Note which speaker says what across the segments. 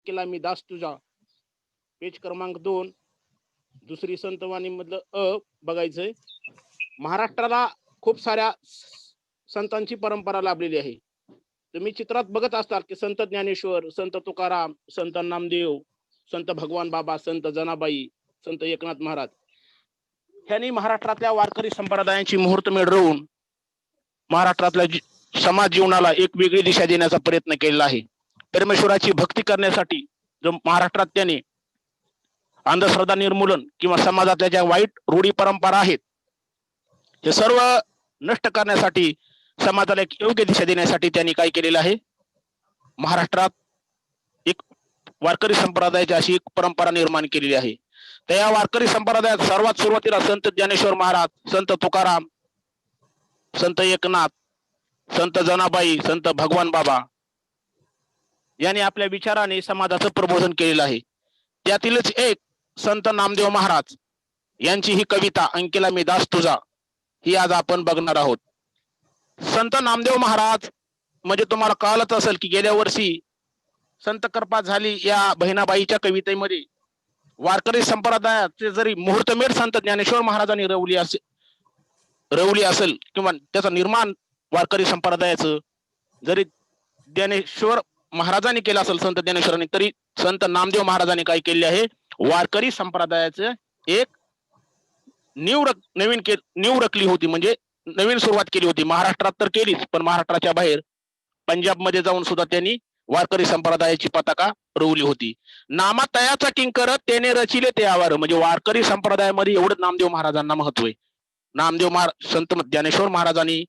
Speaker 1: केला मी दास तुझा, पेज क्रमांक 2, दुसरी संतवाणी मधलं बघायचंय. महाराष्ट्राला खूप साऱ्या संतांची परंपरा लाभलेली आहे. तुम्ही चित्रात बघत असताल की संत ज्ञानेश्वर, संत तुकाराम, संत नामदेव, संत भगवान बाबा, संत जनाबाई, संत एकनाथ महाराज ह्यांनी महाराष्ट्रातल्या वारकरी संप्रदायांची मुहूर्तमेढ रोवून महाराष्ट्रातल्या समाज जीवनाला एक वेगळी दिशा देण्याचा प्रयत्न केलेला आहे. परमेश्वराची भक्ती करण्यासाठी जो महाराष्ट्रात त्यांनी अंधश्रद्धा निर्मूलन किंवा समाजातल्या ज्या वाईट रूढी परंपरा आहेत हे सर्व नष्ट करण्यासाठी, समाजाला एक योग्य दिशा देण्यासाठी त्यांनी काय केलेलं आहे, महाराष्ट्रात एक वारकरी संप्रदायाची अशी एक परंपरा निर्माण केलेली आहे. तर या वारकरी संप्रदायात सर्वात सुरुवातीला संत ज्ञानेश्वर महाराज, संत तुकाराम, संत एकनाथ, संत जनाबाई, संत भगवान बाबा यांनी आपल्या विचाराने समाजाचं प्रबोधन केलेलं आहे. त्यातीलच एक संत नामदेव महाराज यांची ही कविता अंकिला मी दास तुझा ही आज आपण बघणार आहोत. संत नामदेव महाराज म्हणजे तुम्हाला कळलंच असेल की गेल्या वर्षी संत कृपा झाली या बहिणाबाईच्या कवितेमध्ये वारकरी संप्रदायाचे जरी मुहूर्तमेढ संत ज्ञानेश्वर महाराजांनी रवली असेल किंवा त्याचं निर्माण वारकरी संप्रदायाचं जरी ज्ञानेश्वर महाराजांनी केलं असेल संत ज्ञानेश्वरांनी, तरी संत नामदेव महाराजांनी काय केले आहे, वारकरी संप्रदायाचं एक नीव रखली होती, म्हणजे नवीन सुरुवात केली होती. महाराष्ट्रात तर केलीच, पण महाराष्ट्राच्या बाहेर पंजाबमध्ये जाऊन सुद्धा त्यांनी वारकरी संप्रदायाची पताका रोवली होती. नामा तयाचा किंकर त्याने रचिले ते आवार, म्हणजे वारकरी संप्रदायामध्ये एवढं नामदेव महाराजांना महत्व आहे. नामदेव महाराज संत ज्ञानेश्वर महाराजांनी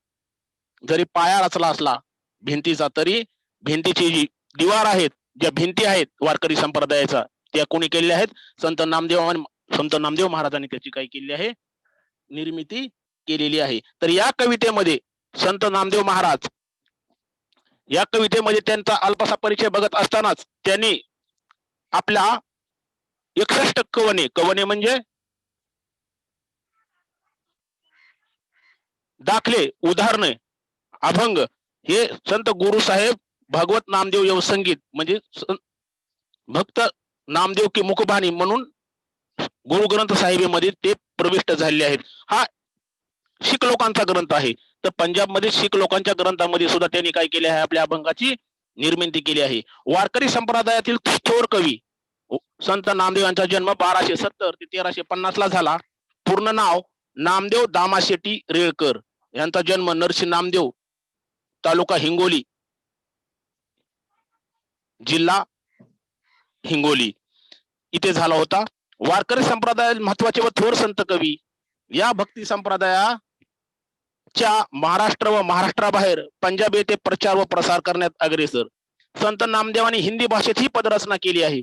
Speaker 1: जरी पाया रचला असला भिंतीचा, तरी भिंतीची जी दिवार आहेत, ज्या भिंती आहेत वारकरी संप्रदायाचा, त्या कोणी केलेल्या आहेत, संत नामदेव महाराजांनी त्याची काय केली आहे, निर्मिती केलेली आहे. तर या कवितेमध्ये संत नामदेव महाराज या कवितेमध्ये त्यांचा अल्पसा परिचय बघत असतानाच त्यांनी आपल्या 61 कवने म्हणजे दाखले, उदाहरणे, अभंग हे संत गुरुसाहेब भागवत नामदेव योग संगीत म्हणजे भक्त नामदेव की मुखबाणी म्हणून गुरु ग्रंथ साहिबमध्ये ते प्रविष्ट झालेले आहेत. हा शीख लोकांचा ग्रंथ आहे. तर पंजाबमध्ये शीख लोकांच्या ग्रंथामध्ये सुद्धा त्यांनी काय केले आहे, आपल्या अभंगाची निर्मिती केली आहे. वारकरी संप्रदायातील थोर कवी संत नामदेव यांचा जन्म 1270 ते 1350 ला झाला. पूर्ण नाव नामदेव दामाशेट्टी रेळकर. यांचा जन्म नरसी नामदेव, तालुका हिंगोली, जिल्हा हिंगोली इथे झाला होता. वारकरी संप्रदायात महत्वाचे व थोर संत कवी या भक्ती संप्रदायाच्या महाराष्ट्र व महाराष्ट्राबाहेर पंजाब येथे प्रचार व प्रसार करण्यात अग्रेसर. संत नामदेवांनी हिंदी भाषेत ही पदरचना केली आहे.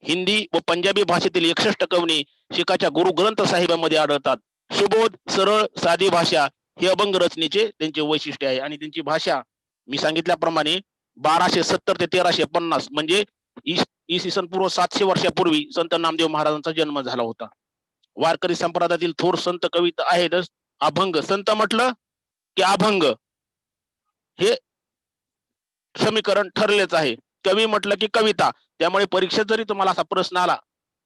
Speaker 1: हिंदी व पंजाबी भाषेतील 61 कवने शिखाच्या गुरु ग्रंथ साहिबामध्ये आढळतात. सुबोध, सरळ, साधी भाषा हे अभंग रचनेचे त्यांचे वैशिष्ट्य आहे. आणि त्यांची भाषा मी सांगितल्याप्रमाणे 1270 ते 1350 म्हणजे इसवी सन पूर्व 700 वर्षापूर्वी संत नामदेव महाराजांचा जन्म झाला होता. वारकरी संप्रदायातील थोर संत कविता आहेतच अभंग. संत म्हटलं की अभंग हे समीकरण ठरलेच आहे. कवी म्हटलं की कविता. त्यामुळे परीक्षेत जरी तुम्हाला असा प्रश्न आला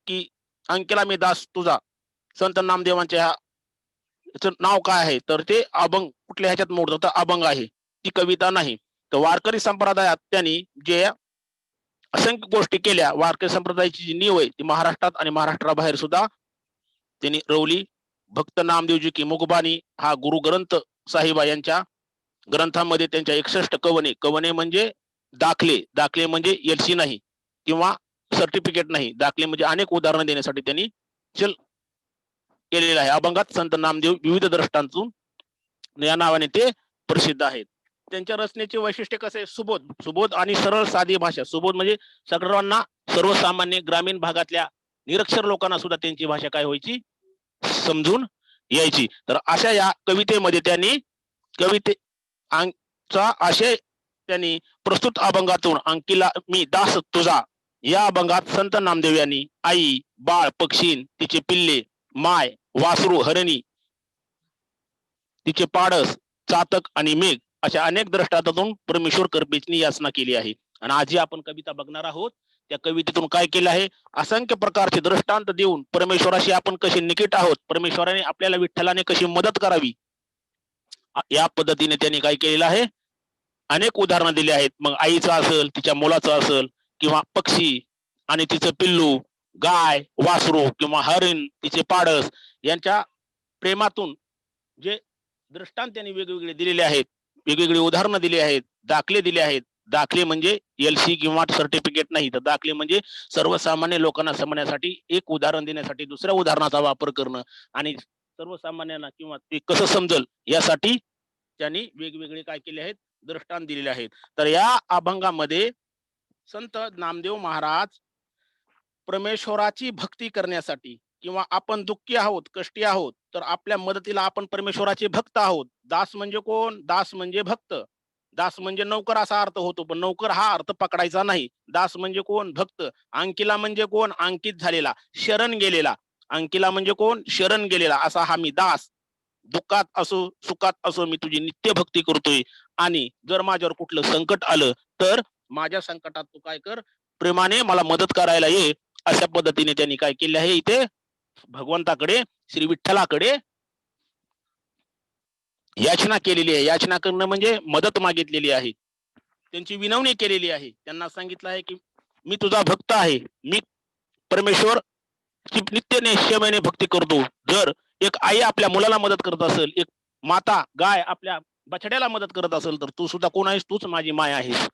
Speaker 1: की अंकिला मी दास तुझा संत नामदेवांच्या नाव काय आहे, तर ते अभंग कुठल्या ह्याच्यात मोडतं, तर अभंग आहे, ती कविता नाही. तर वारकरी संप्रदायात त्यांनी जे असंख्य गोष्टी केल्या, वारकरी संप्रदायाची जी नीव आहे ती महाराष्ट्रात आणि महाराष्ट्राबाहेर सुद्धा त्यांनी रवली. भक्त नामदेवजी की मुखबाणी हा गुरु ग्रंथ साहिबा यांच्या ग्रंथामध्ये त्यांच्या 61 कवने म्हणजे दाखले म्हणजे एलसी नाही किंवा सर्टिफिकेट नाही, दाखले म्हणजे अनेक उदाहरणं देण्यासाठी त्यांनी केलेलं आहे. अभंगात संत नामदेव विविध दृष्टांतून या नावाने ते प्रसिद्ध आहेत. त्यांच्या रचनेचे वैशिष्ट्य कसे, सुबोध आणि सरळ साधी भाषा. सुबोध म्हणजे सर्वांना, सर्वसामान्य ग्रामीण भागातल्या निरक्षर लोकांना सुद्धा त्यांची भाषा काय व्हायची, समजून यायची. तर अशा या कवितेमध्ये त्यांनी कवितेचा आशय त्यांनी प्रस्तुत अभंगातून अंकिला मी दास तुझा या अभंगात संत नामदेव यांनी आई, बाळ, पक्षीन, तिचे पिल्ले, माय, वासरू, हरणी, तिचे पाडस, चातक आणि मेघ अशा अनेक दृष्टांतातून परमेश्वर कृपेची याचना केली आहे. आणि आजही आपण कविता बघणार आहोत त्या कवितेतून काय केलं आहे, असंख्य प्रकारचे दृष्टांत देऊन परमेश्वराशी आपण कसे निकट आहोत, परमेश्वराने आपल्याला विठ्ठलाने कशी मदत करावी, या पद्धतीने त्यांनी काय केलेलं आहे, अनेक उदाहरणं दिली आहेत. मग आईचं असेल, तिच्या मुलाचं असेल, किंवा पक्षी आणि तिचं पिल्लू, गाय वासरू किंवा हरिण तिचे पाडस, यांच्या प्रेमातून जे दृष्टांत त्यांनी वेगवेगळे दिलेले आहेत, वेगवेगळी उदाहरणं दिली आहेत, दाखले दिले आहेत. दाखले म्हणजे एलसी किंवा सर्टिफिकेट नाही, तर दाखले म्हणजे सर्वसामान्य लोकांना समजण्यासाठी एक उदाहरण देण्यासाठी दुसऱ्या उदाहरणाचा वापर करणं आणि सर्वसामान्यांना किंवा ते कसं समजल यासाठी त्यांनी वेगवेगळे काय केले आहेत, दृष्टांत दिलेले आहेत. तर या अभंगामध्ये संत नामदेव महाराज परमेश्वराची भक्ती करण्यासाठी, किंवा आपण दुःखी आहोत, कष्टी आहोत, तर आपल्या मदतीला आपण परमेश्वराचे भक्त आहोत. दास म्हणजे कोण? दास म्हणजे भक्त. दास म्हणजे नौकर असा अर्थ होतो, पण नौकर हा अर्थ पकडायचा नाही. दास म्हणजे कोण? भक्त. अंकिला म्हणजे कोण? अंकित झालेला, शरण गेलेला. अंकिला म्हणजे कोण? शरण गेलेला, असा हा मी दास. दुःखात असो सुखात असो मी तुझी नित्य भक्ती करतोय, आणि जर माझ्यावर कुठलं संकट आलं तर माझ्या संकटात तू काय कर, प्रेमाने मला मदत करायला ये. अशा पद्धतीने त्यांनी काय केले आहे, इथे भगवंताकडे, श्री विठ्ठलाकडे याचना केलेली आहे. याचना करणं म्हणजे मदत मागितलेली आहे, त्यांची विनवणी केलेली आहे. त्यांना सांगितलं आहे की मी तुझा भक्त आहे, मी परमेश्वर नित्य निश्चयने भक्ती करतो. जर एक आई आपल्या मुलाला मदत करत असेल, एक माता गाय आपल्या बछड्याला मदत करत असेल, तर तू सुद्धा कोण आहेस? तूच माझी माय आहेस,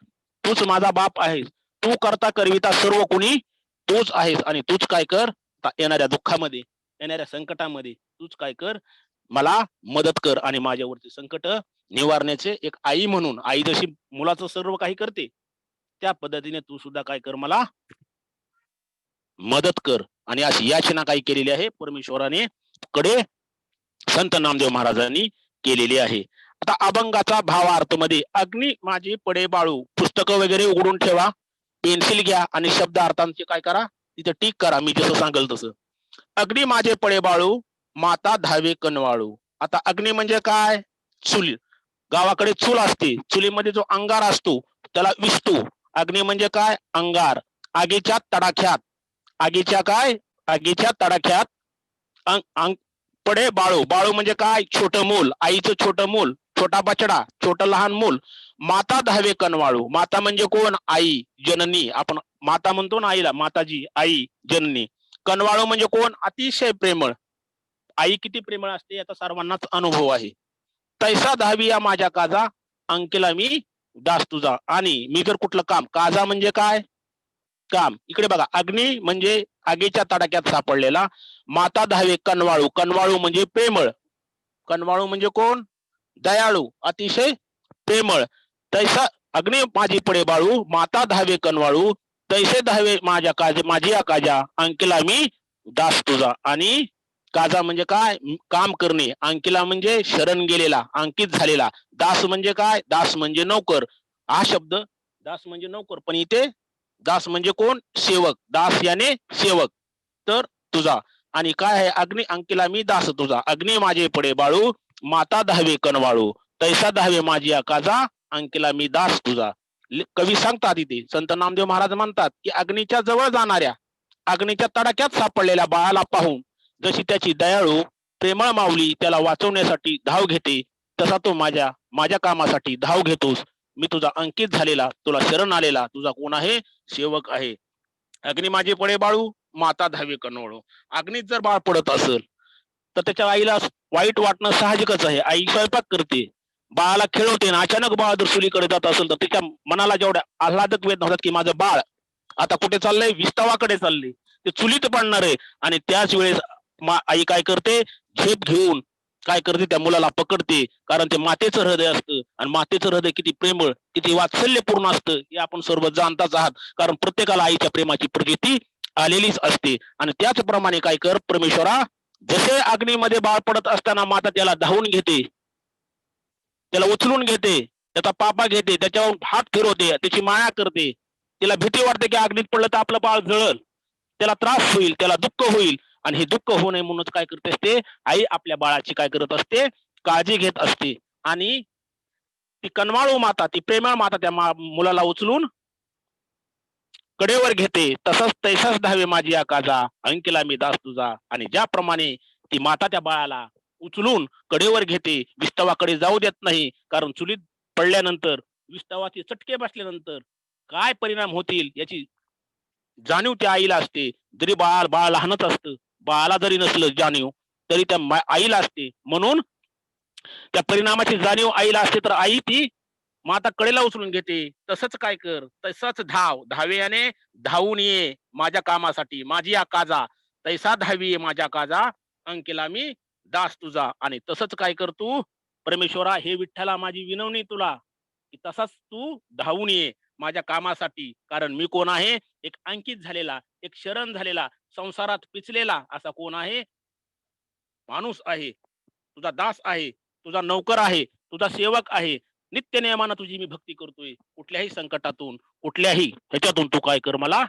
Speaker 1: तूच माझा बाप आहेस. तू करता करविता सर्व कोणी तूच आहेस, आणि तूच काय कर, येणाऱ्या दुःखामध्ये, येणाऱ्या संकटामध्ये तूच काय कर, मला मदत कर आणि माझ्यावरती संकट निवारण्याचे एक आई म्हणून, आई जशी मुलाचं सर्व काही करते त्या पद्धतीने तू सुद्धा काय कर, मला मदत कर. आणि अशी याचना काय केलेली आहे परमेश्वराने कडे संत नामदेव महाराजांनी केलेली आहे. आता अभंगाचा भावार्थ मध्ये, अग्नी माझी पडे बाळू, पुस्तकं वगैरे उघडून ठेवा, पेन्सिल घ्या आणि शब्द अर्थांचे काय करा, तिथे टिक करा, मी जसं सांगेल तसं. अग्नी माझे पडे बाळू, माता धावे कनवाळू. आता अग्नी म्हणजे काय? चूल. गावाकडे चूल असते, चुलीमध्ये जो अंगार असतो त्याला विसतो. अग्नी म्हणजे काय? अंगार. आगीच्या तडाख्यात, आगीच्या काय? आगीच्या तडाख्यात पडे बाळू. बाळू म्हणजे काय? छोट मूल, आईचं छोट मूल, छोटा बछडा, छोट लहान मूल. माता धावे कनवाळू. माता म्हणजे कोण? आई, जननी. आपण माता म्हणतो ना आईला, माताजी, आई, जननी. कनवाळू म्हणजे कोण? अतिशय प्रेमळ. आई किती प्रेमळ असते याचा सर्वांनाच अनुभव आहे. तैसा धावी या माझ्या काजा, अंकेला मी दास तुझा. आणि मी जर कुठलं काम, काजा म्हणजे काय? काम. इकडे बघा, अग्नी म्हणजे आगीच्या तडाख्यात सापडलेला, माता धावे कनवाळू. कनवाळू म्हणजे प्रेमळ. कनवाळू म्हणजे कोण? दयाळू, अतिशय प्रेमळ. तैसा अग्नी माझी पडे बाळू, माता धावे कनवाळू. तैसे धावे माझ्या काजा, माझी काजा, अंकिला मी दास तुझा. आणि काजा म्हणजे काय? काम करणे. अंकिला म्हणजे शरण गेलेला, अंकित झालेला. दास म्हणजे काय? दास म्हणजे नौकर. हा शब्द दास म्हणजे नौकर, पण इथे दास म्हणजे कोण? सेवक. दास याने सेवक. तर तुझा. आणि काय आहे? अग्नी अंकिला मी दास तुझा. अग्नी माझे पडे बाळू, माता धावे कनवाळू. तैसा धावे माझी काजा, अंकिला मी दास तुझा. कवी सांगतात इथे, संत नामदेव महाराज म्हणतात की अग्नीच्या जवळ जाणाऱ्या, अग्नीच्या तडाख्यात सापडलेल्या बाळाला पाहून जशी त्याची दयाळू प्रेमळ माऊली त्याला वाचवण्यासाठी धाव घेते, तसा तो माझ्या माझ्या कामासाठी धाव घेतोस. मी तुझा अंकित झालेला, तुला शरण आलेला, तुझा कोण आहे? सेवक आहे. अग्नी माझे पडे बाळू, माता धावे कनवाळू. अग्नीत जर बाळ पडत असेल तर त्याच्या आईला वाईट वाटणं साहजिकच आहे. आई स्वयंपाक करते, बाळाला खेळवते, ना अचानक बाळ जर चुलीकडे जात असेल तर तिच्या मनाला जेवढ्या आल्हादक वेद होतात की माझं बाळ आता कुठे चाललंय? विस्तवाकडे चालले, ते चुलीत पडणार आहे. आणि त्याच वेळेस आई काय करते? झेप घेऊन काय करते? त्या मुलाला पकडते, कारण ते मातेचं हृदय असतं, आणि मातेचं हृदय किती प्रेमळ, किती वात्सल्यपूर्ण असतं हे आपण सर्व जाणताच आहात. कारण प्रत्येकाला आईच्या प्रेमाची प्रचिती आलेलीच असते. आणि त्याचप्रमाणे काय कर, परमेश्वरा जसे अग्नीमध्ये बाळ पडत असताना माता त्याला धावून घेते, त्याला उचलून घेते, त्याचा पापा घेते, त्याच्यावर हात फिरवते, त्याची माया करते. तिला भीती वाटते की अग्नीत पडलं तर आपलं बाळ जळल, त्याला त्रास होईल, त्याला दुःख होईल. आणि हे दुःख होऊ नये म्हणून काय करते असते? आई आपल्या बाळाची काय करत असते? काळजी घेत असते. आणि ती कनवाळू माता, ती प्रेमळ माता त्या मुलाला उचलून कडेवर घेते तसंच तैसाच धावे माझी आकाजा, अंकीला मी दास तुझा. आणि ज्याप्रमाणे ती माता त्या बाळाला उचलून कडेवर घेते, विस्तवाकडे जाऊ देत नाही, कारण चुलीत पडल्यानंतर विस्तवाचे चटके बसल्यानंतर काय परिणाम होतील याची जाणीव त्या आईला असते. जरी बाळ लहानच असतं, बाळाला जरी नसलं जाणीव तरी त्या आईला असते. म्हणून त्या परिणामाची जाणीव आईला असते, तर आई ती माता कडेला उचलून घेते. तसंच काय कर, तसंच धाव्याने धावून ये माझ्या कामासाठी, माझी काजा तैसा धावी ये माझ्या काजा, अंकेला मी दास तुझा. आणि तसंच काय कर तू परमेश्वरा, हे विठ्ठला माझी विनवणी तुला, की तसाच तू धावून ये माझ्या कामासाठी. कारण मी कोण आहे? एक अंकित झालेला, एक शरण झालेला, संसारात पिचलेला असा कोण आहे? माणूस आहे, तुझा दास आहे, तुझा नौकर आहे, तुझा सेवक आहे. नित्य नियमानं तुझी मी भक्ती करतोय. कुठल्याही संकटातून, कुठल्याही ह्याच्यातून तू काय कर, मला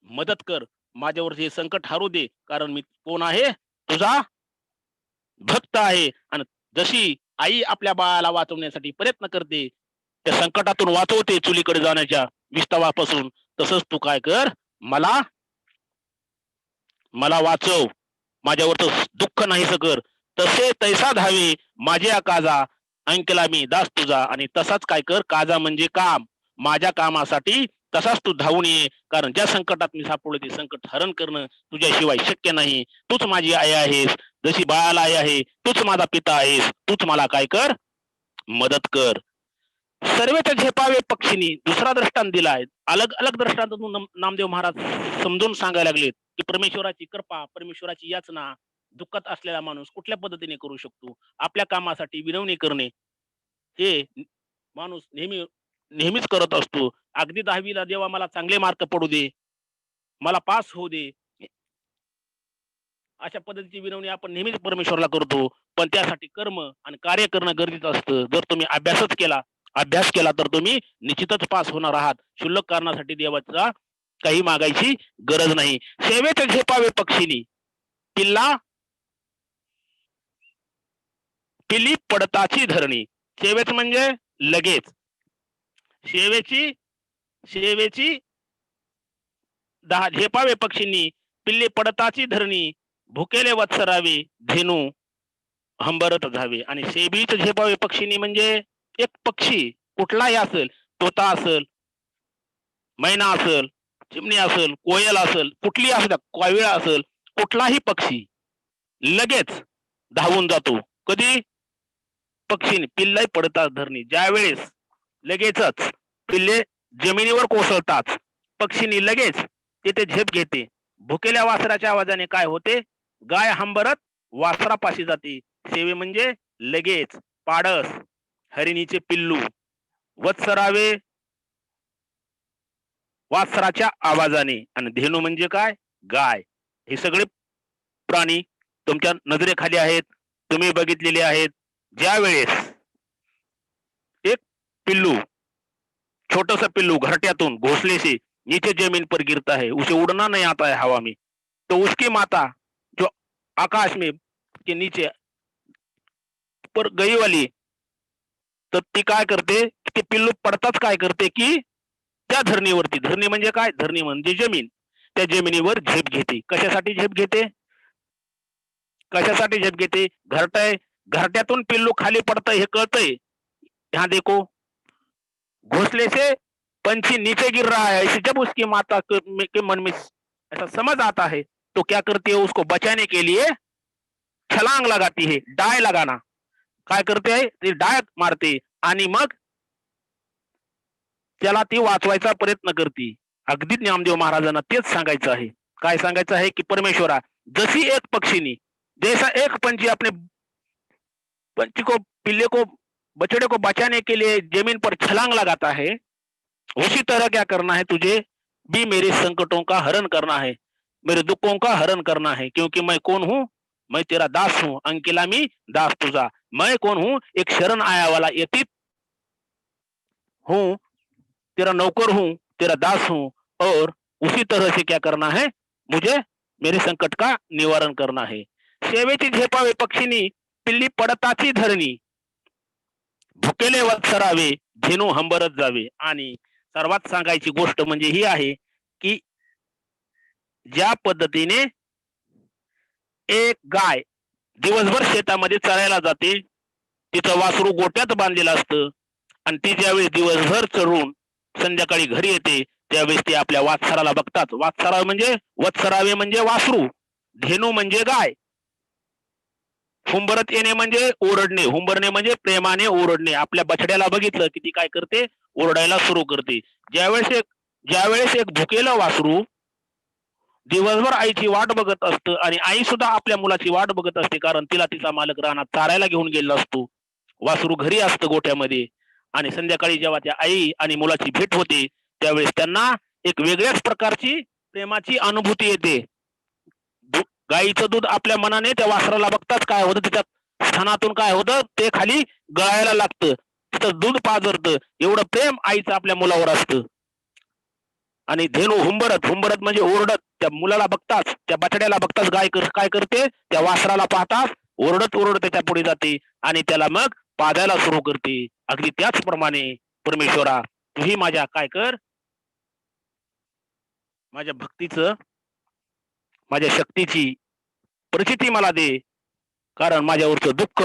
Speaker 1: मदत कर. माझ्यावर हे संकट हारू दे. कारण मी कोण आहे? तुझा भक्त आहे. आणि जशी आई आपल्या बाळाला वाचवण्यासाठी प्रयत्न करते, त्या संकटातून वाचवते चुलीकडे जाण्याच्या विस्तवापासून, तसंच तू काय कर, मला मला वाचव. माझ्यावरचं दुःख नाहीसं कर. तसे तैसा धावे माझ्या काजा, अंकेला मी दास तुझा. आणि तसाच काय कर, काजा म्हणजे काम, माझ्या कामासाठी तसाच तू धावून ये. कारण ज्या संकटात मी सापडलो ते संकट हरण करणं तुझ्याशिवाय शक्य नाही. तूच माझी आई आहेस, जशी बाळाला आई आहे, तूच माझा पिता आहेस. तूच मला काय कर, मदत कर. सर्वेच झेपावे पक्षिणी दुसरा दृष्टांत दिलाय. अलग अलग दृष्टांतातून नामदेव महाराज समजून सांगायला लागलेत की परमेश्वराची कृपा, परमेश्वराची याचना दुःखात असलेला माणूस कुठल्या पद्धतीने करू शकतो. आपल्या कामासाठी विनवणी करणे हे माणूस नेहमीच करत असतो. अगदी 10वीला देवा मला चांगले मार्क पडू दे, मला पास होऊ दे, अशा पद्धतीची विनवणी आपण नेहमीच परमेश्वराला करतो. पण त्यासाठी कर्म आणि कार्य करणं गरजेचं असतं. जर तुम्ही अभ्यास केला तर तुम्ही निश्चितच पास होणार आहात. क्षुल्लक कारणासाठी देवाचा काही मागायची गरज नाही. सेवेत झेपावे पक्षिणी पिल्ला पिली पडताची धरणी. सेवेच म्हणजे लगेच. सेवेची झेपावे पक्षींनी पिल्ली पडताची धरणी, भुकेले वत्सरावे धेनू हंबरत जावे. आणि सेबीच झेपावे पक्षींनी म्हणजे एक पक्षी कुठलाही असेल, तोता असेल, मैना असेल, चिमणी असेल, कोयल असेल, कुठली असेल, कोयळा असेल, कुठलाही पक्षी लगेच धावून जातो. कधी? पक्षीने पिल्लाई पडतात धरणी. ज्या वेळेस लगेचच पिल्ले जमिनीवर कोसळतात, पक्षीने लगेच तिथे झेप घेते. भुकेल्या वासराच्या आवाजाने काय होते? गाय हंबरत वासरापाशी जाते. सेवे म्हणजे लगेच. पाडस, हरिणीचे पिल्लू, वत्सरावे वासराच्या आवाजाने. आणि धेनू म्हणजे काय? गाय. हे सगळे प्राणी तुमच्या नजरेखाली आहेत, तुम्ही बघितलेले आहेत. ज्या वेळेस एक पिल्लू, छोटा सा पिल्लू घरट्यातून घोंसले से नीचे जमीन पर गिरता है, उसे उड़ना नहीं आता है हवा में, तो उसकी माता जो आकाश में के नीचे पर गई वाली, तर ती काय करते, ते पिल्लू पडताच काय करते की त्या धरणीवरती, धरणी म्हणजे काय? धरणी म्हणजे जमीन, त्या जमिनीवर झेप घेते. कशासाठी झेप घेते? कशासाठी झेप घेते? घरट्यातून पिल्लू खाली पडतंय हे कळतंय. यहाँ देखो, घोंसले से पंछी नीचे गिर रहा है, इसे जब उसकी माता के मन में ऐसा समझ आता है तो क्या करती है? उसको बचाने के लिए छलांग लगाती है. डाय लगाना. काय करते आहे? ती डाय मारते आणि मग त्याला ती वाचवायचा प्रयत्न करते. अगदी नामदेव महाराजांना तेच सांगायचं आहे. काय सांगायचं आहे? की परमेश्वरा, जशी एक पक्षीनी, जैसा एक पंछी अपने पंछी को, पिल्ले को, बछड़े को बचाने के लिए जमीन पर छलांग लगाता है, उसी तरह क्या करना है तुझे भी? मेरे संकटों का हरण करना है, मेरे दुखों का हरण करना है. क्योंकि मैं कौन हूं? मैं तेरा दास हूं. अंकिला मी दास तुझा. मैं कौन हूं? एक शरण आया वाला यतीत हूं, तेरा नौकर हूं, तेरा दास हूं. और उसी तरह से क्या करना है? मुझे मेरे संकट का निवारण करना है. सेवेची झेपावे पक्षीनी पिल्ली पडताची धरणी, भुकेले वत्सरावे धेनू हंबरत जावे. आणि सर्वात सांगायची गोष्ट म्हणजे ही आहे की ज्या पद्धतीने एक गाय दिवसभर शेतामध्ये चरायला जाते, तिचं वासरू गोट्यात बांधलेलं असतं आणि ती ज्यावेळेस दिवसभर चरून संध्याकाळी घरी येते त्यावेळेस ती आपल्या वात्सराला बघतात. वात्सरा म्हणजे वत्सरावे म्हणजे वासरू, धेनू म्हणजे गाय, हुंबरत येणे म्हणजे ओरडणे, हुंबरणे म्हणजे प्रेमाने ओरडणे. आपल्या बछड्याला बघितलं की ती काय करते, ओरडायला सुरू करते. ज्यावेळेस एक भुकेलं वासरू दिवसभर आईची वाट बघत असतं आणि आई सुद्धा आपल्या मुलाची वाट बघत असते, कारण तिला तिचा मालक रानात चारायला घेऊन गेलेला असतो. वासरू घरी असतं गोठ्यामध्ये आणि संध्याकाळी जेव्हा त्या आई आणि मुलाची भेट होते त्यावेळेस त्यांना एक वेगळ्याच प्रकारची प्रेमाची अनुभूती येते. गाईचं दूध आपल्या मनाने त्या वासराला बघताच काय होतं, त्याच्या स्थानातून काय होतं ते खाली गळायला लागतं, तिथं दूध पाजरतं. एवढं प्रेम आईचं आपल्या मुलावर असतं. आणि धेनू हुंबरत, हुंबरत म्हणजे ओरडत, त्या मुलाला बघताच, त्या बछड्याला बघताच गाय काय करते, त्या वासराला पाहताच ओरडत ओरडत त्याच्या पुढे जाते आणि त्याला मग पाजायला सुरू करते. अगदी त्याचप्रमाणे परमेश्वरा तूही माझ्या काय कर, माझ्या भक्तीचं, माझ्या शक्तीची प्रचिती मला दे, कारण माझ्यावरचं दुःख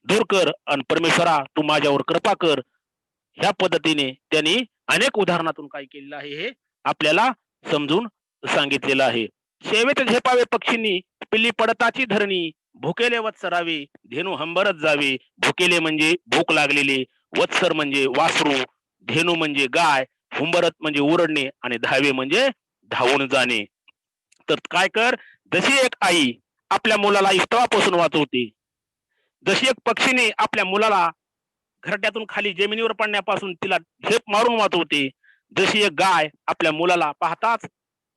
Speaker 1: दूर कर आणि परमेश्वरा तू माझ्यावर कृपा कर. ह्या पद्धतीने त्यांनी अनेक उदाहरणातून काय केलेलं आहे हे आपल्याला समजून सांगितलेलं आहे. सेवेत झेपावे पक्षींनी पिल्ली पडताची धरणी, भुकेले वत्सरावे धेनू हंबरत जावे. भुकेले म्हणजे भूक लागलेले, वत्सर म्हणजे वासरू, धेनू म्हणजे गाय, हुंबरत म्हणजे ओरडणे आणि धावे म्हणजे धावून जाणे. तर काय कर, जशी एक आई आपल्या मुलाला इस्तवापासून वाचवते, जशी एक पक्षीने आपल्या मुलाला घरट्यातून खाली जमिनीवर पडण्यापासून तिला झेप मारून वाचवते, जशी एक गाय आपल्या मुलाला पाहताच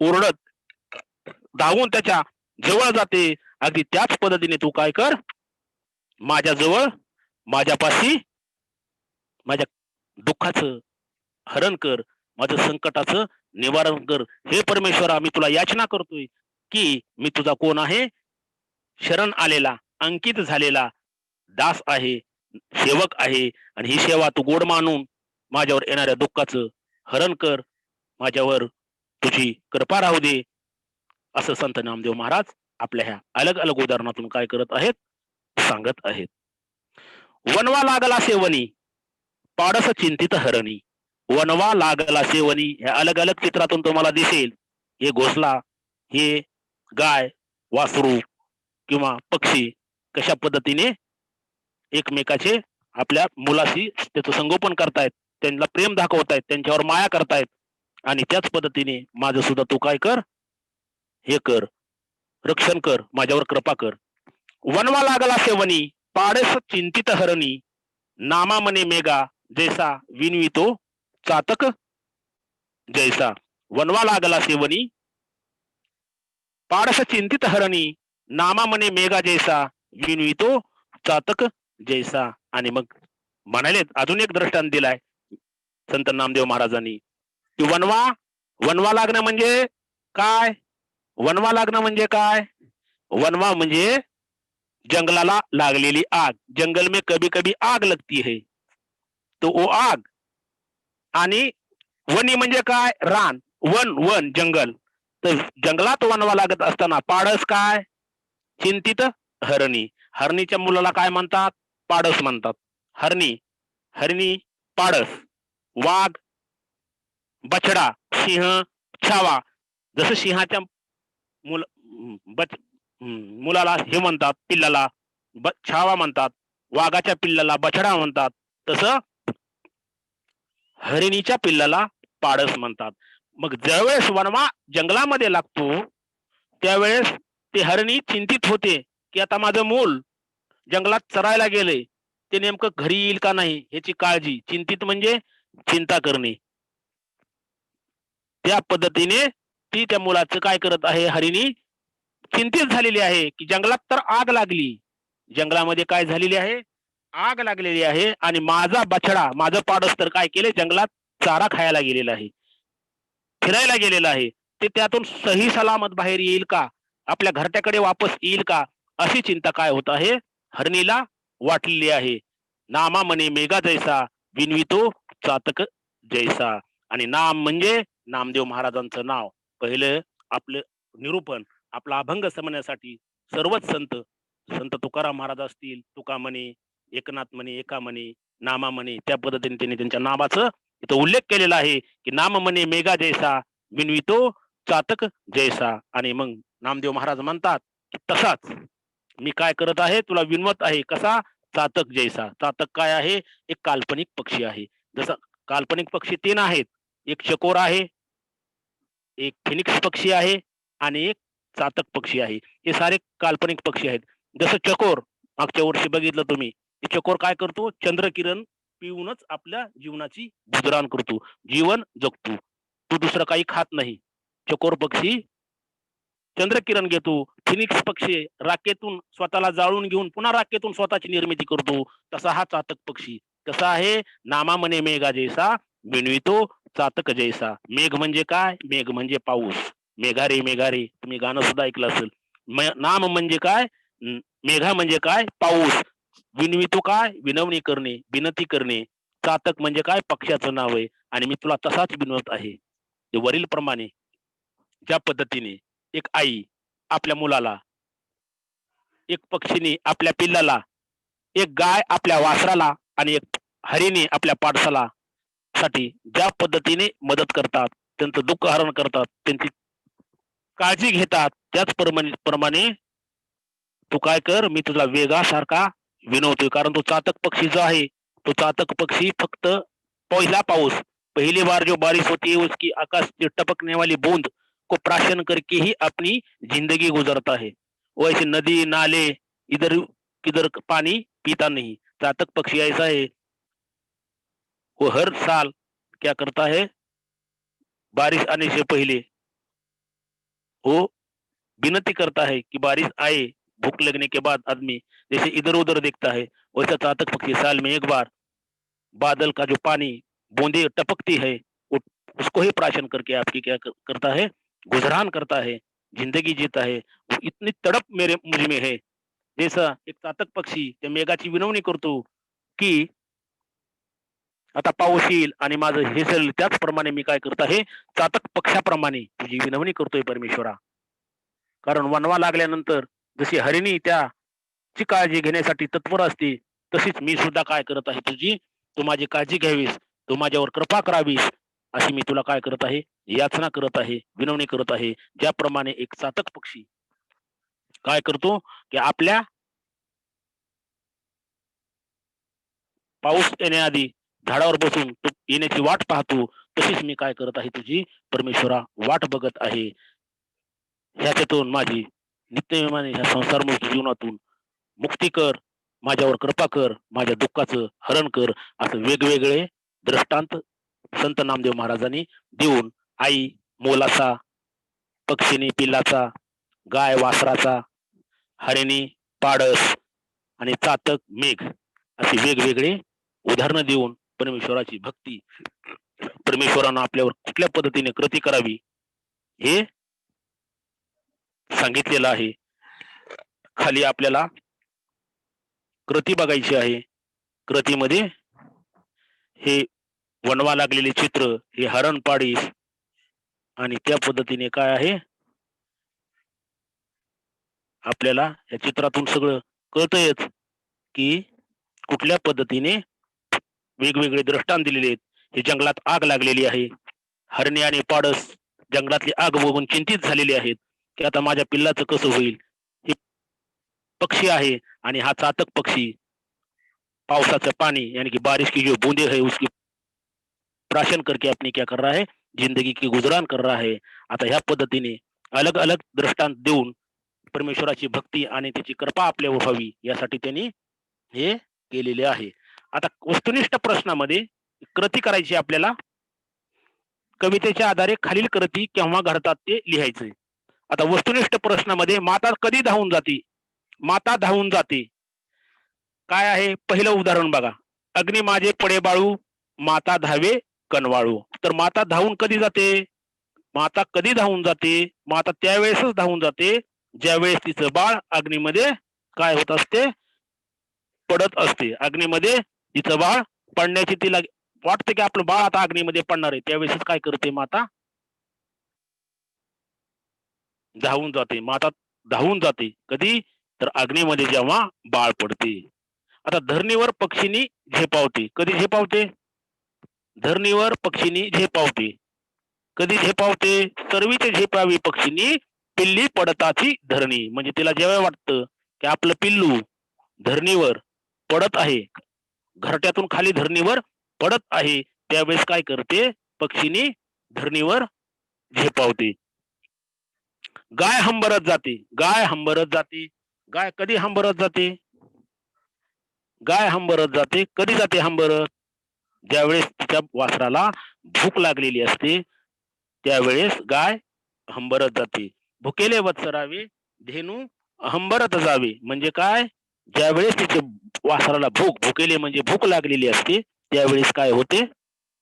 Speaker 1: ओरडत धावून त्याच्या जवळ जाते, अगदी त्याच पद्धतीने तू काय कर, माझ्या जवळ, माझ्यापाशी माझ्या दुःखाचं हरण कर, माझं संकटाचं निवारण कर. हे परमेश्वरा मी तुला याचना करतोय की मी तुझा कोण आहे, शरण आलेला, अंकित झालेला दास आहे, सेवक आहे आणि ही सेवा तू गोड मानून माझ्यावर येणाऱ्या दुःखाचं हरण कर, माझ्यावर तुझी कृपा राहू दे. असं संत नामदेव महाराज आपल्या ह्या अलग अलग उदाहरणातून काय करत आहेत, सांगत आहेत. वनवा लागला सेवनी पाडस चिंतित हरणी, वनवा लागला सेवनी ह्या अलग अलग चित्रातून तुम्हाला दिसेल हे घोसला, हे गाय, वासरू किंवा पक्षी कशा पद्धतीने एकमेकाचे आपल्या मुलाशी त्याचं संगोपन करतायत, त्यांना प्रेम दाखवतायत, त्यांच्यावर माया करतायत. आणि त्याच पद्धतीने माझं सुद्धा तू काय कर, हे कर, रक्षण कर, माझ्यावर कृपा कर. वनवा लागला सेवनी पाडस चिंतित हरणी, नामा मने मेघा जैसा विनवितो चातक जैसा. वनवा लागला सेवनी पाडस चिंतित हरणी, नामा मने मेघा जैसा विनवितो चातक जैसा. आणि मग म्हणाले अजून एक दृष्टांत दिलाय संत नामदेव महाराजांनी की वनवा, वनवा लागणं म्हणजे काय, वनवा लागणं म्हणजे काय, वनवा म्हणजे जंगलाला लागलेली आग. जंगल में कभी कभी आग लगती है, तो वो आग. आणि वनी म्हणजे काय, रान, वन, वन जंगल. तर जंगलात वनवा लागत असताना पाडस काय, चिंतित हरणी. हरणीच्या मुलाला काय म्हणतात, पाडस म्हणतात. हरणी, हरणी, पाडस, वाघ, बछडा, सिंह, छावा. जसं सिंहाच्या मुलाला हे म्हणतात, पिल्लाला छावा म्हणतात, वाघाच्या पिल्लाला बछडा म्हणतात, तसं हरिणीच्या पिल्लाला पाडस म्हणतात. मग ज्यावेळेस वनवा जंगलामध्ये लागतो त्यावेळेस ते हरणी चिंतित होते की आता माझं मूल जंगलात चरायला गेले, ते नेमकं घरी येईल का नाही याची काळजी. चिंतित म्हणजे चिंता करणे. त्या पद्धतीने ती त्या मुलाचं काय करत आहे, हरिणी चिंतित झालेली आहे की जंगलात तर आग लागली, जंगलामध्ये काय झालेली आहे, आग लागलेली आहे आणि माझा बछडा, माझं पाडस तर काय केले, जंगलात चारा खायला गेलेला आहे, फिरायला गेलेला आहे. ते त्यातून सही सलामत बाहेर येईल का, आपल्या घरट्याकडे वापस येईल का, अशी चिंता काय होत आहे, हरणीला वाटलेली आहे. नामा मने मेघा जैसा विनवितो चातक जैसा. आणि नाम म्हणजे नामदेव महाराजांचं नाव. पहिलं आपलं निरूपण, आपला अभंग समजण्यासाठी सर्वच संत, संत तुकाराम महाराज असतील, तुका म्हणे, एकनाथ म्हणे, एका म्हणे, नामा म्हणे, त्या पद्धतीने त्यांनी त्यांच्या नामाचं इथं उल्लेख केलेला आहे, की नाम म्हणे मेघा जैसा, विनवितो चातक जैसा. आणि मग नामदेव महाराज म्हणतात, की तसाच मी काय करत आहे, तुला विनवत आहे. कसा? चातक जैसा. चातक काय आहे? एक काल्पनिक पक्षी आहे. जसं काल्पनिक पक्षी 3 आहेत. एक चकोर आहे, एक फिनिक्स पक्षी आहे आणि एक चातक पक्षी आहे. हे सारे काल्पनिक पक्षी आहेत. जसं चकोर, मागच्या वर्षी बघितलं तुम्ही, की चकोर काय करतो? चंद्रकिरण पिऊनच आपल्या जीवनाची गुजराण करतो. जीवन जगतो. तो दुसरं काही खात नाही. चकोर पक्षी चंद्रकिरण घेतो. फिनिक्स पक्षी राखेतून स्वतःला जाळून घेऊन पुन्हा राखेतून स्वतःची निर्मिती करतो. तसा हा चातक पक्षी कसा आहे? नामा म्हणे मेघा जैसा, विणवितो चातक जैसा. मेघ म्हणजे काय? मेघ म्हणजे पाऊस. मेघारे मेघारे तुम्ही गाणं सुद्धा ऐकलं असेल. नाम म्हणजे काय? मेघा म्हणजे काय? पाऊस. विणवितो काय? विनवणी करणे, विनंती करणे. चातक म्हणजे काय? पक्ष्याचं नाव आहे. आणि मी तुला तसाच विनवत आहे. ते वरील प्रमाणे ज्या पद्धतीने एक आई आपल्या मुलाला, एक पक्षीने आपल्या पिल्लाला, एक गाय आपल्या वासराला आणि एक हरिणी आपल्या पाडसाला साठी ज्या पद्धतीने मदत करतात, त्यांचं दुःख हरण करतात, त्यांची काळजी घेतात, त्याच प्रमाणे तू काय कर, मी तुझा वेगासारखा विनवतोय. कारण तो चातक पक्षी जो आहे, तो चातक पक्षी फक्त पहिला पाऊस, पहली बार जो बारिश होती है उसकी आकाश से टपकने वाली बूंद को प्राशन करके ही अपनी जिंदगी गुजरता है. वैसे नदी नाले इधर किधर पानी पीता नहीं. चातक पक्षी ऐसा है, वो हर साल क्या करता है, बारिश आने से पहले वो विनती करता है कि बारिश आए. भूख लगने के बाद आदमी जैसे इधर उधर देखता है, वैसा चातक पक्षी साल में एक बार बादल का जो पानी बूंदे टपकती है, वो उसको ही प्राशन करके आपकी क्या करता है, गुजरान करता है, जिंदगी जीता है. वो इतनी तड़प मुझ में है. जैसा एक चातक पक्षी त्या मेघाची विनवणी करतो, की आता पाऊस येईल आणि माझं हे सगळं, त्याचप्रमाणे मी काय करत आहे, चातक पक्षाप्रमाणे तुझी विनवणी करतोय परमेश्वरा. कारण वनवा लागल्यानंतर जशी हरिणी त्याची काळजी घेण्यासाठी तत्पर असते, तशीच मी सुद्धा काय करत आहे, तुझी तू माझी काळजी घ्यावीस, तू माझ्यावर कृपा करावीस, अशी मी तुला काय करत आहे, याचना करत आहे, विनवणी करत आहे. ज्याप्रमाणे एक चातक पक्षी काय करतो, की आपल्या पाऊस येण्याआधी झाडावर बसून तो येण्याची वाट पाहतो, तशीच मी काय करत आहे, तुझी परमेश्वरा वाट बघत आहे. ह्याच्यातून माझी नित्यनेमाने ह्या संसारमुक्त जीवनातून मुक्ती कर, माझ्यावर कृपा कर, माझ्या दुःखाचं हरण कर. असं वेगवेगळे दृष्टांत संत नामदेव महाराजांनी देऊन आई मोलाचा, पक्षिणी पिल्लाचा, गाय वासराचा, हरिणी पाडस आणि चातक मेघ अशी वेगवेगळे उदाहरणं देऊन परमेश्वराची भक्ती, परमेश्वरानं आपल्यावर कुठल्या पद्धतीने कृती करावी हे सांगितलेलं आहे. खाली आपल्याला कृती बघायची आहे. कृतीमध्ये हे वणवा लागलेले चित्र, हे हरणपाळी, आणि त्या पद्धतीने काय आहे, आपल्याला या चित्रातून सगळं कळतंयच, की कुठल्या पद्धतीने वेगवेगळे दृष्टांत दिलेले आहेत. हे जंगलात आग लागलेली आहे. हरणे आणि पाडस जंगलातली आग बघून चिंतित झालेले आहेत, की आता माझ्या पिल्लाचं कसं होईल. हे पक्षी आहे आणि हा चातक पक्षी पावसाचं पाणी यानी कि बारिश की जो बूंदे है उसकी प्राशन करके अपनी क्या कर रहा है, जिंदगी की गुजरान कर रहा है. आता ह्या पद्धतीने अलग अलग दृष्टांत देऊन परमेश्वराची भक्ती आणि त्याची कृपा आपल्यावर व्हावी यासाठी त्यांनी हे केलेले आहे. आता वस्तुनिष्ठ प्रश्नामध्ये कृती करायची आपल्याला, कवितेच्या आधारे खालील कृती केव्हा घडतात ते लिहायचंय. आता वस्तुनिष्ठ प्रश्नामध्ये माता कधी धावून जाते, माता धावून जाते काय आहे, पहिलं उदाहरण बघा, अग्नी माझे पडे बाळू, माता धावे कनवाळू. तर माता धावून कधी जाते, माता कधी धावून जाते, माता त्यावेळेसच धावून जाते ज्यावेळेस तिचं बाळ अग्नीमध्ये काय होत असते, पडत असते. अग्नीमध्ये तिचं बाळ पडण्याची तिला वाटतं की आपलं बाळ आता अग्नीमध्ये पडणार आहे, त्यावेळेस काय करते माता? धावून जाते. माता धावून जाते. कधी? तर अग्नीमध्ये जेव्हा बाळ पडते. आता धरणीवर पक्षीनी झेपावते. कधी झेपावते? धरणीवर पक्षीनी झेपावते. कधी झेपावते? सर्वीचे झेपावी पक्षीनी पिल्ली पडताची धरणी. म्हणजे तिला जेव्हा वाटतं की आपलं पिल्लू धरणीवर पडत आहे, घरट्यातून खाली धरणीवर पडत आहे, त्यावेळेस काय करते? पक्षीनी धरणीवर झेपावते. गाय हंबरत जाते. गाय हंबरत जाते. गाय कधी हंबरत जाते? गाय हंबरत जाते. कधी जाते हंबरत? ज्यावेळेस तिच्या वासराला भूक लागलेली असते, त्यावेळेस गाय हंबरत जाते. भुकेले वत्सरावे धेनू हंबरत जावे. म्हणजे काय? ज्यावेळेस तिच्या वासराला भुकेले म्हणजे भूक लागलेली असते, त्यावेळेस काय होते?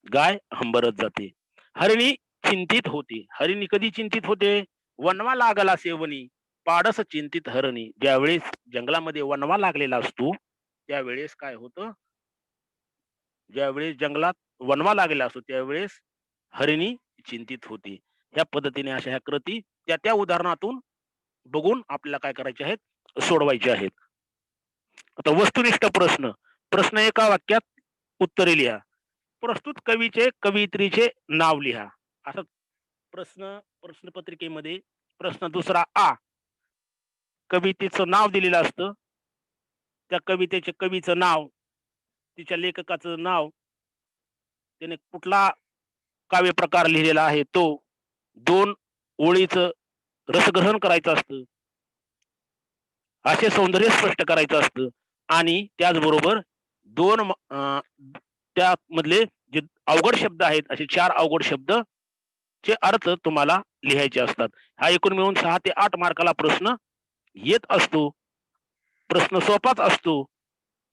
Speaker 1: गाय हंबरत जाते. हरिणी चिंतित होते. हरिणी कधी चिंतित होते? वनवा लागला सेवनी पाडस चिंतित हरणी. ज्यावेळेस जंगलामध्ये वनवा लागलेला असतो, त्यावेळेस काय होतं? ज्यावेळेस जंगलात वनवा लागलेला असतो, त्यावेळेस हरिणी चिंतित होती. ह्या पद्धतीने अशा ह्या कृती त्या त्या उदाहरणातून बघून आपल्याला काय करायचे आहेत? सोडवायचे आहेत. आता वस्तुनिष्ठ प्रश्न. प्रश्न एका वाक्यात उत्तरे लिहा. प्रस्तुत कवीचे कवयित्रीचे नाव लिहा. असा प्रश्नपत्रिकेमध्ये प्रश्न दुसरा आ. कवितेचं नाव दिलेलं असतं. त्या कवितेचे कवीचं नाव, तिच्या लेखकाचं नाव, त्याने कुठला काव्य प्रकार लिहिलेला आहे तो, 2 ओळीचं रसग्रहण करायचं असतं, असे सौंदर्य स्पष्ट करायचं असतं आणि त्याचबरोबर 2 त्यामधले जे अवघड शब्द आहेत, असे 4 अवघड शब्द चे अर्थ तुम्हाला लिहायचे असतात. हा एकूण मिळून 6 ते 8 मार्काला प्रश्न येत असतो. प्रश्न सोपाच असतो.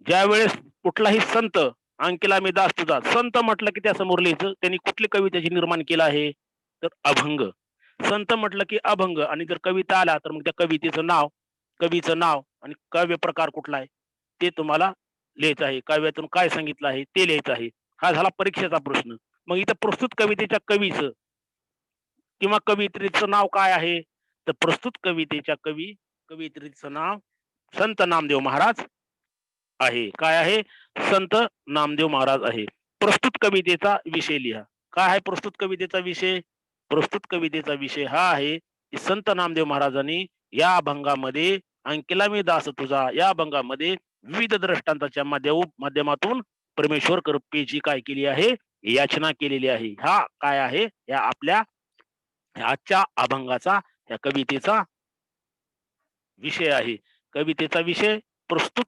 Speaker 1: ज्यावेळेस कुठलाही संत, अंकिला मी दास तुझा, संत म्हटलं की त्यासमोर लिहायचं त्यांनी कुठली कवितेची निर्माण केलं आहे? तर अभंग. संत म्हटलं की अभंग आणि जर कविता आला तर मग त्या कवितेचं नाव, कवीचं नाव आणि काव्य प्रकार कुठला आहे ते तुम्हाला लिहायचं आहे. काव्यातून काय सांगितलं आहे ते लिहायचं आहे. हा झाला परीक्षेचा प्रश्न. मग इथं प्रस्तुत कवितेच्या कवीचं किंवा कवयित्रीचं नाव काय आहे? तर प्रस्तुत कवितेच्या कवयित्रीचं नाव संत नामदेव महाराज आहे. काय आहे? संत नामदेव महाराज आहे. प्रस्तुत कवितेचा विषय लिहा. काय आहे प्रस्तुत कवितेचा विषय? प्रस्तुत कवितेचा विषय हा आहे की संत नामदेव महाराजांनी या अभंगामध्ये अंकिला मी दास तुझा या अभंगामध्ये विविध दृष्टांताच्या माध्यमातून परमेश्वर कृपेची काय केली आहे? याचना केलेली आहे. हा काय आहे? या आपल्या आजच्या अभंगाचा, या कवितेचा विषय आहे. कवितेचा विषय प्रस्तुत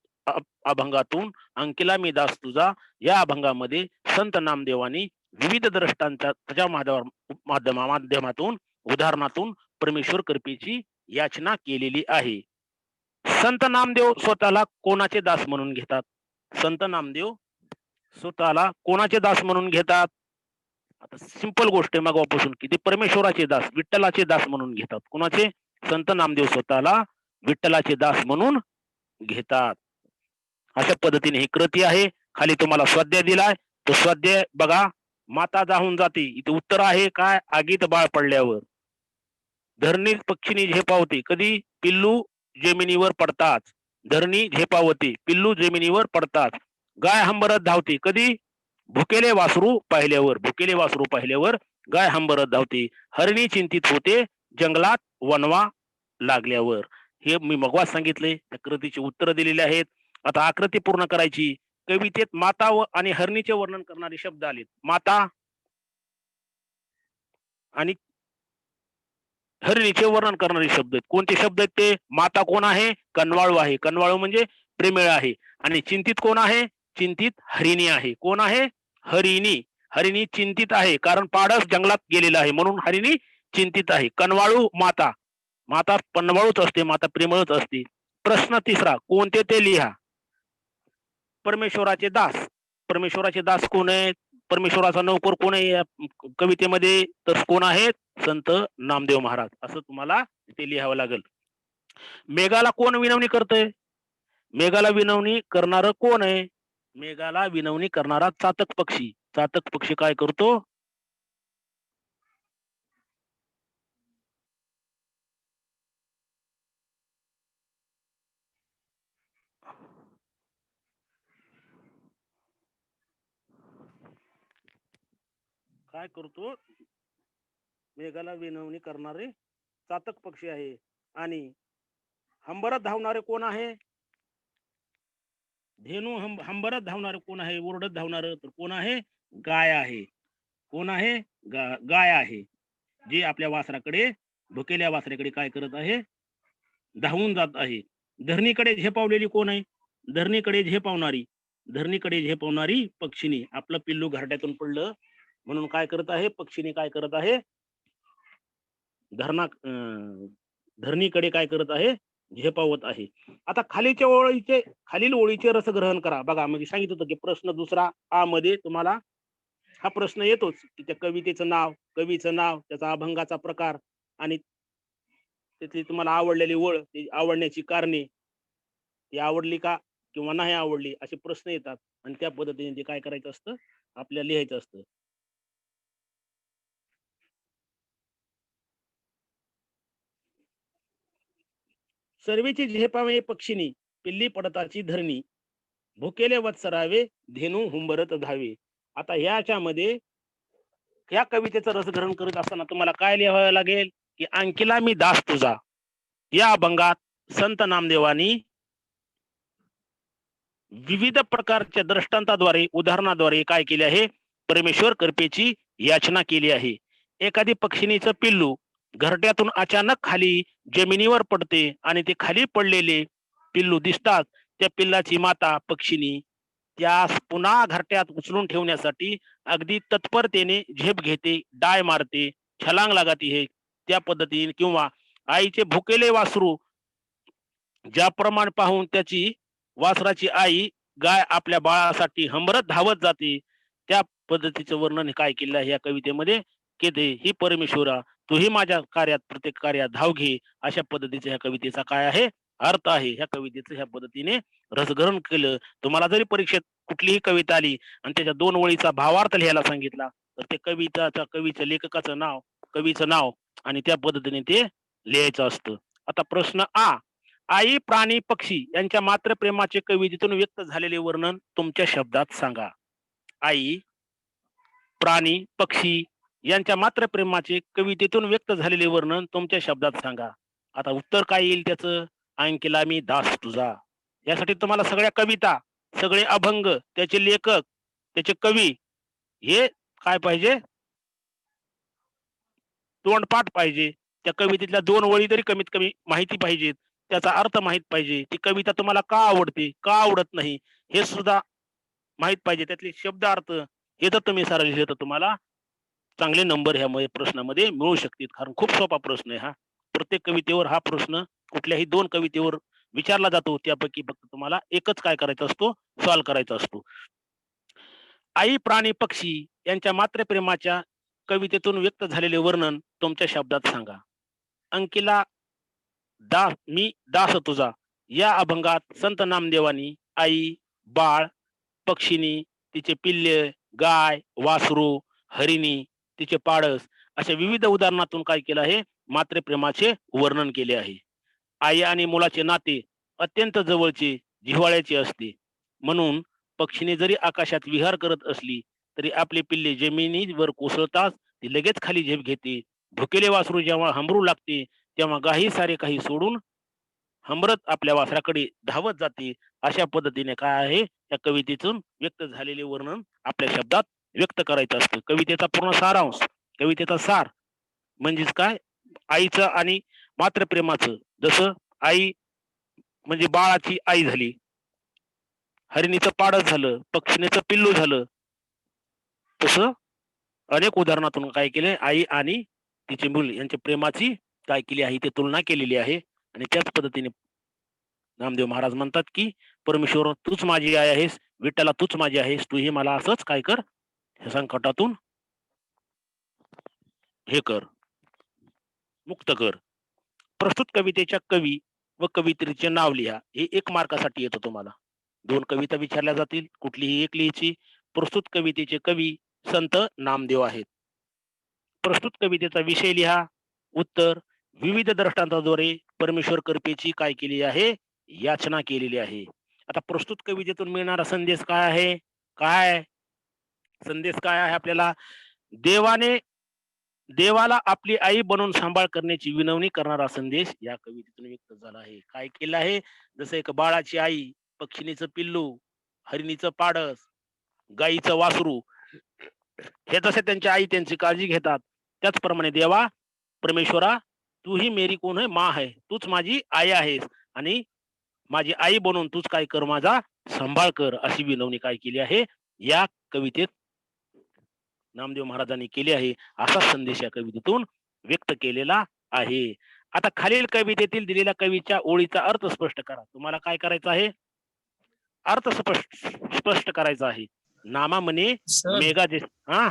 Speaker 1: अभंगातून अंकिला मी दास तुझा या अभंगामध्ये संत नामदेवानी विविध दृष्टांताच्या माध्यमातून उदाहरणातून परमेश्वर कृपेची याचना केलेली आहे. संत नामदेव स्वतःला कोणाचे दास म्हणून घेतात? संत नामदेव स्वतःला कोणाचे दास म्हणून घेतात? आता सिंपल गोष्ट आहे मगापासून की ते परमेश्वराचे दास, विठ्ठलाचे दास म्हणून घेतात. कोणाचे? संत नामदेव स्वतःला विठ्ठलाचे दास म्हणून घेतात. अशा पद्धतीने ही कृती आहे. खाली तुम्हाला स्वाध्याय दिलाय. तो स्वाध्याय बघा. माता जाहून जाते. इथे उत्तर आहे काय? आगीत बाळ पडल्यावर. धरणी पक्षीनी झेपावते. कधी? पिल्लू जमिनीवर पडताच. धरणी झेपावते. पिल्लू जमिनीवर पडताच. गाय हंबरत धावते. कधी? भुकेले वासरू पाहिल्यावर. भुकेले वासरू पाहिल्यावर गाय हंबरत धावते. हरिणी चिंतित होते जंगलात वनवा लागल्यावर. हे मी मगवा सांगितले. त्या कृतीची उत्तर दिलेली आहेत. आता आकृती पूर्ण करायची. कवितेत माता व आणि हरणीचे वर्णन करणारे शब्द आलेत. माता आणि हरणीचे वर्णन करणारे शब्द आहेत. कोणते शब्द आहेत ते? माता कोण आहे? कनवाळू आहे. कनवाळू म्हणजे प्रेमळ आहे. आणि चिंतित कोण आहे? चिंतित हरिणी आहे. कोण आहे? हरिणी. हरिणी चिंतित आहे कारण पाडस जंगलात गेलेला आहे म्हणून हरिणी चिंतित आहे. कनवाळू माता. माता पनवाळूच असते. माता प्रेमळच असते. प्रश्न तिसरा. कोणते ते लिहा. परमेश्वराचे दास. परमेश्वराचे दास कोण आहेत? परमेश्वराचा नौकर कोण आहे या कवितेमध्ये? तर कोण आहेत? संत नामदेव महाराज. असं तुम्हाला ते लिहावं लागेल. मेघाला कोण विनवणी करतंय? मेघाला विनवणी करणार कोण आहे? मेघाला विनवणी करणारा चातक पक्षी. चातक पक्षी काय करतो? काय करतो? मेघाला विनवणी करणारे चातक पक्षी आहे. आणि हंबरत धावणारे कोण आहे? धेनू हंबरत धावणारे कोण आहे? ओरडत धावणारं तर कोण आहे? गाय आहे. कोण आहे? गाय आहे. जे आपल्या वासराकडे, भुकेल्या वासराकडे काय करत आहे? धावून जात आहे. धरणीकडे झेपावलेली कोण आहे? धरणीकडे झेपावणारी. धरणीकडे झेपावणारी पक्षिणी. आपलं पिल्लू घरट्यातून पडलं म्हणून काय करत आहे? पक्षिणी काय करत आहे? धरणीकडे काय करत आहे? झेपावत आहे. आता खालील ओळीचे रसग्रहण करा. बघा, म्हणजे सांगितलं होतं की प्रश्न दुसरा आ मध्ये तुम्हाला हा प्रश्न येतोच की त्या कवितेचं नाव, कवीचं नाव, त्याचा अभंगाचा प्रकार आणि त्यातली तुम्हाला आवडलेली ओळ, ती आवडण्याची कारणे, ती आवडली का किंवा नाही आवडली, असे प्रश्न येतात आणि त्या पद्धतीने ते काय करायचं असतं? आपल्याला लिहायचं असतं. सर्वेची झेपावे पक्षिणी, पिल्ली पडताची धरणी, भुकेले वत्सरावे, धेनू हुंबरत धावे. आता ह्याच्यामध्ये या कवितेचं रसग्रहण करत असताना तुम्हाला काय लिहावं लागेल? की अंकिला मी दास तुझा. या अभंगात संत नामदेवानी विविध प्रकारच्या दृष्टांताद्वारे, उदाहरणाद्वारे काय केले आहे? परमेश्वर कृपेची याचना केली आहे. एखादी पक्षिणीचं पिल्लू घरट्यातून अचानक खाली जमिनीवर पडते आणि ते खाली पडलेले पिल्लू दिसतात. त्या पिल्लाची माता पक्षिणी त्यास पुन्हा घरट्यात उचलून ठेवण्यासाठी अगदी तत्परतेने झेप घेते, डाय मारते, छलांग लागते हे त्या पद्धतीने. किंवा आईचे भुकेले वासरू ज्याप्रमाणे पाहून त्याची वासराची आई गाय आपल्या बाळासाठी हंबरत धावत जाते, त्या पद्धतीचं वर्णन काय केलं आहे या कवितेमध्ये? केते ही परमेश्वरा, तूही माझ्या कार्यात, प्रत्येक कार्यात धाव घे, अशा पद्धतीचा ह्या कवितेचा काय आहे? अर्थ आहे. ह्या कवितेचं ह्या पद्धतीने रसग्रहण केलं. तुम्हाला जरी परीक्षेत कुठलीही कविता आली आणि त्याच्या 2 ओळीचा भावार्थ लिहायला सांगितला, तर ते कवीचं, लेखकाचं नाव, कवीचं नाव आणि त्या पद्धतीने ते लिहायचं असतं. आता प्रश्न आ, आई, प्राणी, पक्षी यांच्या मात्र प्रेमाचे कवितेतून व्यक्त झालेले वर्णन तुमच्या शब्दात सांगा. आई, प्राणी, पक्षी यांच्या मात्र प्रेमाचे कवितेतून व्यक्त झालेले वर्णन तुमच्या शब्दात सांगा. आता उत्तर काय येईल त्याचं? अंकिला मी दास तुझा. यासाठी तुम्हाला सगळ्या कविता, सगळे अभंग, त्याचे लेखक, त्याचे कवी हे काय पाहिजे? तोंडपाठ पाहिजे. त्या कवितेतल्या 2 ओळी तरी कमीत कमी माहिती पाहिजेत. त्याचा अर्थ माहित पाहिजे. ती कविता तुम्हाला का आवडते, का आवडत नाही, हे सुद्धा माहित पाहिजे. त्यातले शब्दार्थ हे जर तुम्ही सारं लिहिलं तर तुम्हाला चांगले नंबर ह्या प्रश्नामध्ये मिळू शकतील. कारण खूप सोपा प्रश्न आहे हा. प्रत्येक कवितेवर हा प्रश्न कुठल्याही 2 कवितेवर विचारला जातो. त्यापैकी फक्त तुम्हाला एकच काय करायचा असतो? सॉल्व्ह करायचा असतो. आई, प्राणी, पक्षी यांच्या मात्र प्रेमाच्या कवितेतून व्यक्त झालेले वर्णन तुमच्या शब्दात सांगा. अंकिला मी दास तुझा या अभंगात संत नामदेवानी आई, बाळ, पक्षिणी, तिचे पिल्ले, गाय, वासरू, हरिणी, तिचे पाडस अशा विविध उदाहरणातून काय केलं आहे? मात्र प्रेमाचे वर्णन केले आहे. आई आणि मुलाचे नाते अत्यंत जवळचे, जिव्हाळ्याचे असते. म्हणून पक्षीने जरी आकाशात विहार करत असली तरी आपले पिल्ले जमिनीवर कोसळताच ती लगेच खाली झेप घेते. भुकेले वासरू जेव्हा हंबरू लागते तेव्हा गाही सारे काही सोडून हंबरत आपल्या वासराकडे धावत जाते. अशा पद्धतीने काय आहे? त्या कवितेतून व्यक्त झालेले वर्णन आपल्या शब्दात व्यक्त करायचं असतं. कवितेचा पूर्ण सारांश, कवितेचा सार म्हणजेच काय? आईचं आणि मात्र प्रेमाचं. जसं आई म्हणजे बाळाची आई झाली, हरिणीचं पाडच झालं, पक्षिणीचं पिल्लू झालं, तसं अनेक उदाहरणातून काय केले? आई आणि तिचे मूल यांच्या प्रेमाची काय केली आहे? ती तुलना केलेली आहे. आणि त्याच पद्धतीने नामदेव महाराज म्हणतात की परमेश्वर तूच माझी आई आहेस, विठ्ठला तूच माझी आहेस, तूही मला असंच काय कर, ह्या संकटातून हे कर, मुक्त कर. प्रस्तुत कवितेच्या कवी व कवित्रीचे नाव लिहा. हे 1 मार्कासाठी येतं तुम्हाला. 2 कविता विचारल्या जातील, कुठलीही एक लिहायची. प्रस्तुत कवितेचे कवी संत नामदेव आहेत. प्रस्तुत कवितेचा विषय लिहा. उत्तर: विविध दृष्टांताद्वारे परमेश्वर कृपेची काय केली आहे? याचना केलेली आहे. आता प्रस्तुत कवितेतून मिळणारा संदेश काय आहे? काय संदेश काय आहे आपल्याला? देवाने देवाला आपली आई बनवून सांभाळ करण्याची विनवणी करणारा संदेश या कवितेतून व्यक्त झाला आहे. काय केलं आहे? जसं एक बाळाची आई, पक्षिणीचं पिल्लू, हरिणीचं पाडस, गाईचं वासरू, हे जसे त्यांची आई त्यांची काळजी घेतात, त्याचप्रमाणे देवा, परमेश्वरा, तू ही मेरी कोण है? माँ है. तूच माझी आई आहेस आणि माझी आई बनून तूच काय कर, माझा सांभाळ कर, अशी विनवणी काय केली आहे या कवितेत नामदेव महाराजांनी केली आहे. असा संदेश या कवितेतून व्यक्त केलेला आहे. आता खालील कवितेतील दिलेल्या कवीच्या ओळीचा अर्थ स्पष्ट करा. तुम्हाला काय करायचं आहे? अर्थ स्पष्ट करायचा आहे. नामा म्हणे
Speaker 2: सर
Speaker 1: मेघा जे हा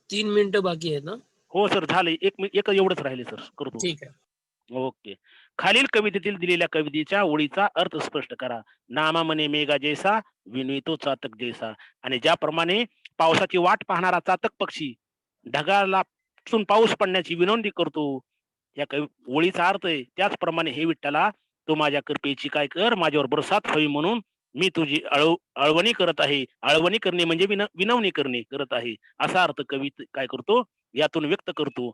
Speaker 2: 3 मिनिटं बाकी आहेत ना?
Speaker 1: हो सर, झाले. एक एवढंच राहिले सर, करतो.
Speaker 2: ठीक आहे.
Speaker 1: ओके. खालील कवितेतील दिलेल्या कवितेच्या ओळीचा अर्थ स्पष्ट करा. नामा म्हणे मेघा जैसा, विणवितो चातक जैसा. आणि ज्याप्रमाणे पावसाची वाट पाहणारा चातक पक्षी ढगाला पाऊस पडण्याची विनंती करतो, या ओळीचा अर्थ आहे, त्याचप्रमाणे हे विठ्ठला, तू माझ्या कृपेची काय कर, माझ्यावर बरसात हवी म्हणून मी तुझी अळवणी करत आहे. अळवणी करणे म्हणजे विनवणी करणे करत आहे, असा अर्थ कवी काय करतो, यातून व्यक्त करतो.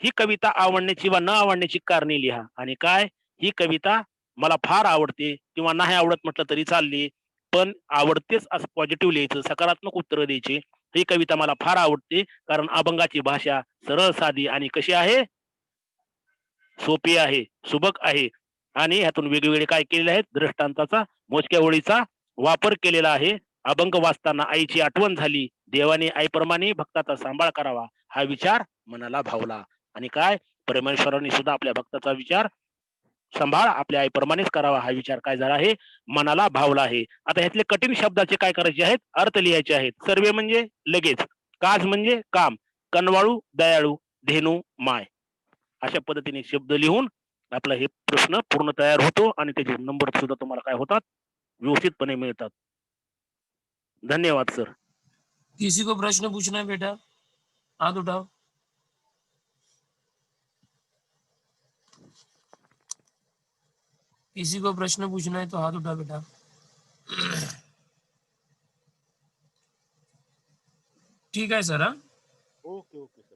Speaker 1: ही कविता आवडण्याची वा न आवडण्याची कारणे लिहा. आणि काय, ही कविता मला फार आवडते किंवा नाही आवडत म्हटलं तरी चालली, पण आवडतेच असं पॉझिटिव्ह लिहायचं, सकारात्मक उत्तर द्यायची. ही कविता मला फार आवडते कारण अभंगाची भाषा सरळ, साधी आणि कशी आहे, सोपी आहे, सुबक आहे. आणि ह्यातून वेगवेगळे काय केलेले आहेत, दृष्टांताचा, मोजक्या ओळीचा वापर केलेला आहे. अभंग वाचताना आईची आठवण झाली. देवाने आईप्रमाणे भक्ताचा सांभाळ करावा, हा विचार मनाला भावला. आणि काय, परमेश्वराने सुद्धा आपल्या भक्ताचा विचार, सांभाळ आपल्या आईप्रमाणेच करावा, हा विचार काय झाला आहे, मनाला भावला आहे. आता ह्यातले कठीण शब्दाचे काय करायचे आहेत, अर्थ लिहायचे आहेत. सर्वे म्हणजे लगेच, काज म्हणजे काम, कनवाळू दयाळू, धेनू माय, अशा पद्धतीने शब्द लिहून आपला हे प्रश्न पूर्ण तयार होतो आणि त्याचे नंबर सुद्धा तुम्हाला काय होतात, व्यवस्थितपणे मिळतात. धन्यवाद सर.
Speaker 2: किसी को प्रश्न पूछना है बेटा? हाथ उठाओ. किसी को प्रश्न पूछना है तो हाथ उठा बेटा. ठीक आहे सर.
Speaker 1: Okay okay sir.